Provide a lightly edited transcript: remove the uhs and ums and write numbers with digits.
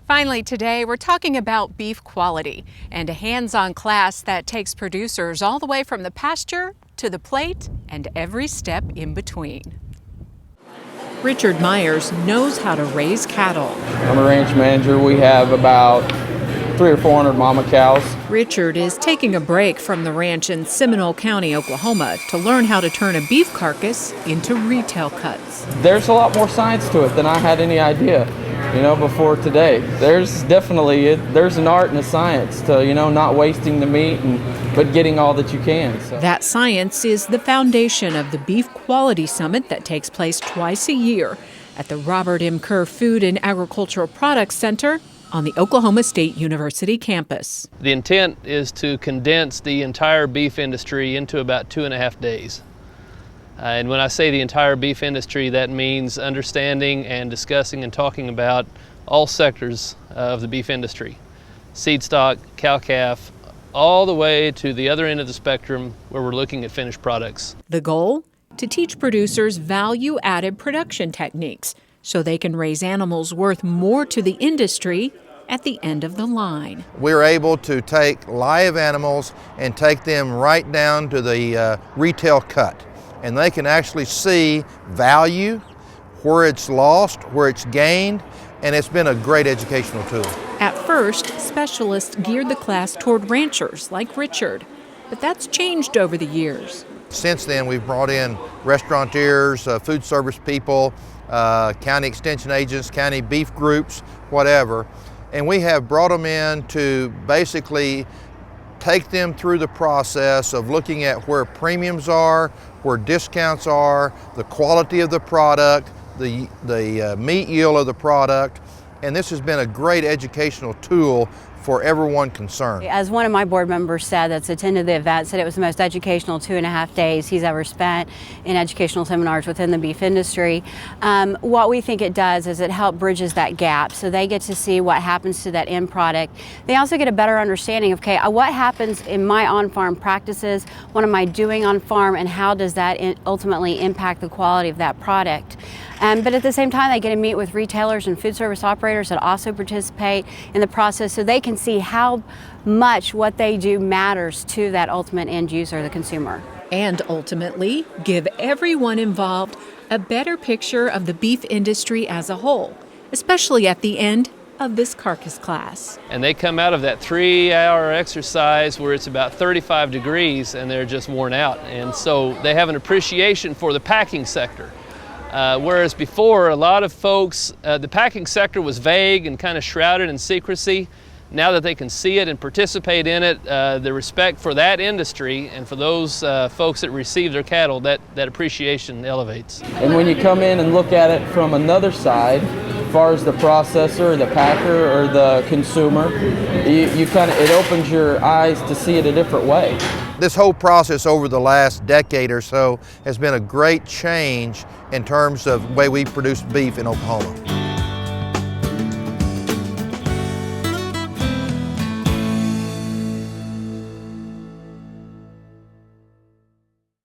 Finally, today we're talking about beef quality and a hands-on class that takes producers all the way from the pasture to the plate and every step in between. Richard Myers knows how to raise cattle. I'm a ranch manager. We have about 300 or 400 mama cows. Richard is taking a break from the ranch in Seminole County, Oklahoma, to learn how to turn a beef carcass into retail cuts. There's a lot more science to it than I had any idea, before today. There's definitely there's an art and a science to, not wasting the meat but getting all that you can. So. That science is the foundation of the Beef Quality Summit that takes place twice a year at the Robert M. Kerr Food and Agricultural Products Center on the Oklahoma State University campus. The intent is to condense the entire beef industry into about 2.5 days. And when I say the entire beef industry, that means understanding and discussing and talking about all sectors of the beef industry. Seed stock, cow-calf, all the way to the other end of the spectrum where we're looking at finished products. The goal? To teach producers value-added production techniques so they can raise animals worth more to the industry at the end of the line. We're able to take live animals and take them right down to the retail cut. And they can actually see value, where it's lost, where it's gained, and it's been a great educational tool. At first, specialists geared the class toward ranchers like Richard, but that's changed over the years. Since then, we've brought in restaurateurs, food service people, county extension agents, county beef groups, whatever, and we have brought them in to basically take them through the process of looking at where premiums are, where discounts are, the quality of the product, the meat yield of the product, and this has been a great educational tool for everyone concerned. As one of my board members said that's attended the event, said it was the most educational 2.5 days he's ever spent in educational seminars within the beef industry. What we think it does is it helps bridges that gap so they get to see what happens to that end product. They also get a better understanding of, okay, what happens in my on-farm practices, what am I doing on farm, and how does that ultimately impact the quality of that product. But at the same time, they get to meet with retailers and food service operators that also participate in the process so they can see how much what they do matters to that ultimate end user, the consumer. And ultimately, give everyone involved a better picture of the beef industry as a whole, especially at the end of this carcass class. And they come out of that 3-hour exercise where it's about 35 degrees and they're just worn out. And so they have an appreciation for the packing sector. Whereas before, a lot of folks, the packing sector was vague and kind of shrouded in secrecy. Now that they can see it and participate in it, the respect for that industry and for those folks that receive their cattle, that appreciation elevates. And when you come in and look at it from another side, as far as the processor or the packer or the consumer, it opens your eyes to see it a different way. This whole process over the last decade or so has been a great change in terms of the way we produce beef in Oklahoma.